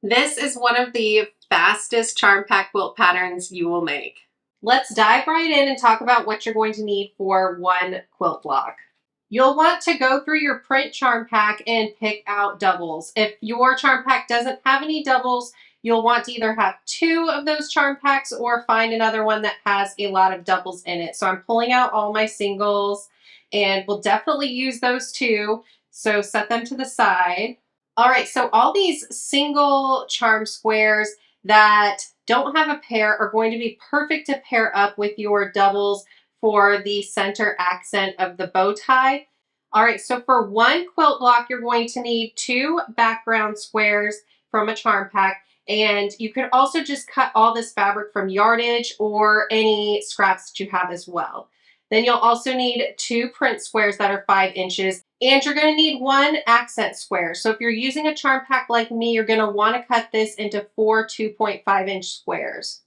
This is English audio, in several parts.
This is one of the fastest charm pack quilt patterns you will make. Let's dive right in and talk about what you're going to need for one quilt block. You'll want to go through your print charm pack and pick out doubles. If your charm pack doesn't have any doubles, you'll want to either have 2 of those charm packs or find another one that has a lot of doubles in it. So I'm pulling out all my singles and we'll definitely use those 2. So set them to the side. All right, so all these single charm squares that don't have a pair are going to be perfect to pair up with your doubles for the center accent of the bow tie. All right, so for one quilt block, you're going to need 2 background squares from a charm pack, and you can also just cut all this fabric from yardage or any scraps that you have as well. Then you'll also need 2 print squares that are 5 inches, and you're going to need 1 accent square. So if you're using a charm pack like me, you're going to want to cut this into 4 2.5-inch squares.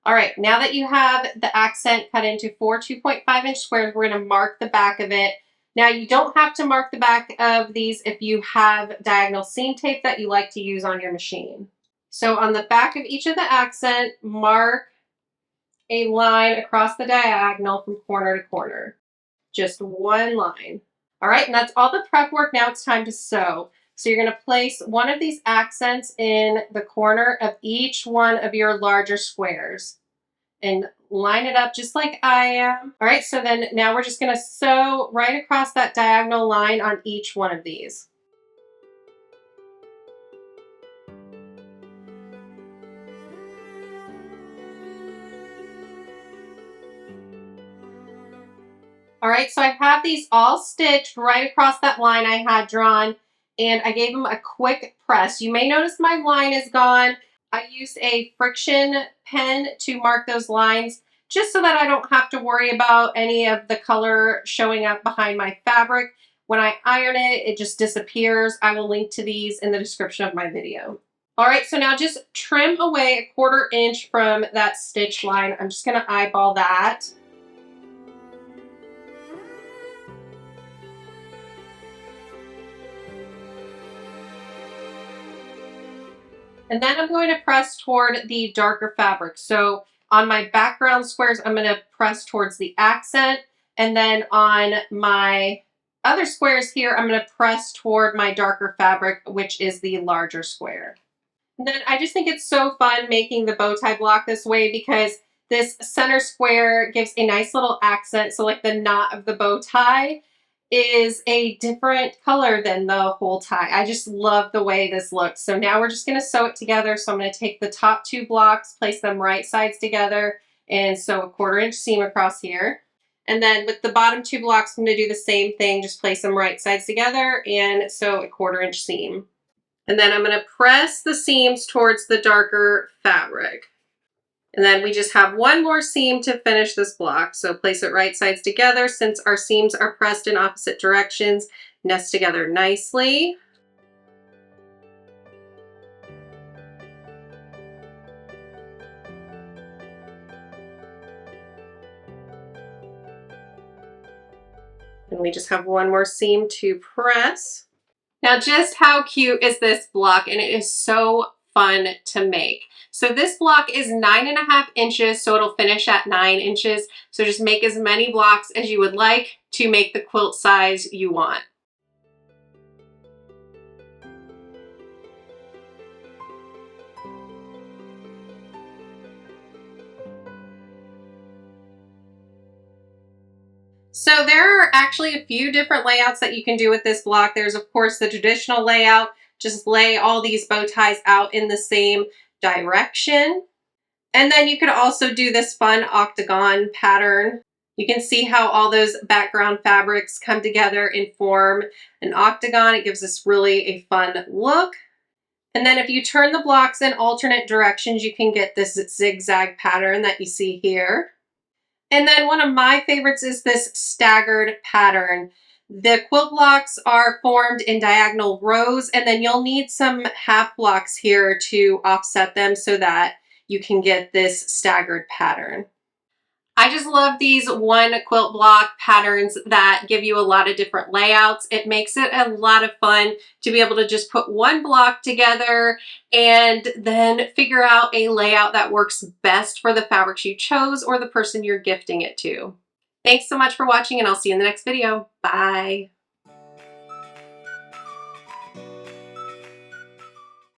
All right, now that you have the accent cut into 4 2.5-inch squares, we're going to mark the back of it. Now, you don't have to mark the back of these if you have diagonal seam tape that you like to use on your machine. So on the back of each of the accent, mark a line across the diagonal from corner to corner. Just 1 line. All right, and that's all the prep work. Now it's time to sew. So you're going to place one of these accents in the corner of each one of your larger squares and line it up just like I am. All right, so then now we're just going to sew right across that diagonal line on each one of these. All right, so I have these all stitched right across that line I had drawn, and I gave them a quick press. You may notice my line is gone. I used a friction pen to mark those lines just so that I don't have to worry about any of the color showing up behind my fabric. When I iron it, it just disappears. I will link to these in the description of my video. All right, so now just trim away 1/4 inch from that stitch line. I'm just gonna eyeball that. And then I'm going to press toward the darker fabric. So on my background squares, I'm going to press towards the accent. And then on my other squares here, I'm going to press toward my darker fabric, which is the larger square. And then I just think it's so fun making the bow tie block this way because this center square gives a nice little accent. So like the knot of the bow tie is a different color than the whole tie. I just love the way this looks. So now we're just going to sew it together. So I'm going to take the top 2 blocks, place them right sides together, and sew a 1/4 inch seam across here. And then with the bottom 2 blocks, I'm going to do the same thing, just place them right sides together and sew a 1/4 inch seam. And then I'm going to press the seams towards the darker fabric. And then we just have 1 more seam to finish this block. So place it right sides together. Since our seams are pressed in opposite directions, nest together nicely. And we just have 1 more seam to press. Now, just how cute is this block? And it is so fun to make. So this block is 9.5 inches, so it'll finish at 9 inches. So just make as many blocks as you would like to make the quilt size you want. So there are actually a few different layouts that you can do with this block. There's of course the traditional layout, just lay all these bow ties out in the same direction. And then you could also do this fun octagon pattern. You can see how all those background fabrics come together and form an octagon. It gives us really a fun look. And then if you turn the blocks in alternate directions, you can get this zigzag pattern that you see here. And then one of my favorites is this staggered pattern. The quilt blocks are formed in diagonal rows, and then you'll need some half blocks here to offset them so that you can get this staggered pattern. I just love these one quilt block patterns that give you a lot of different layouts. It makes it a lot of fun to be able to just put one block together and then figure out a layout that works best for the fabrics you chose or the person you're gifting it to. Thanks so much for watching, and I'll see you in the next video. Bye.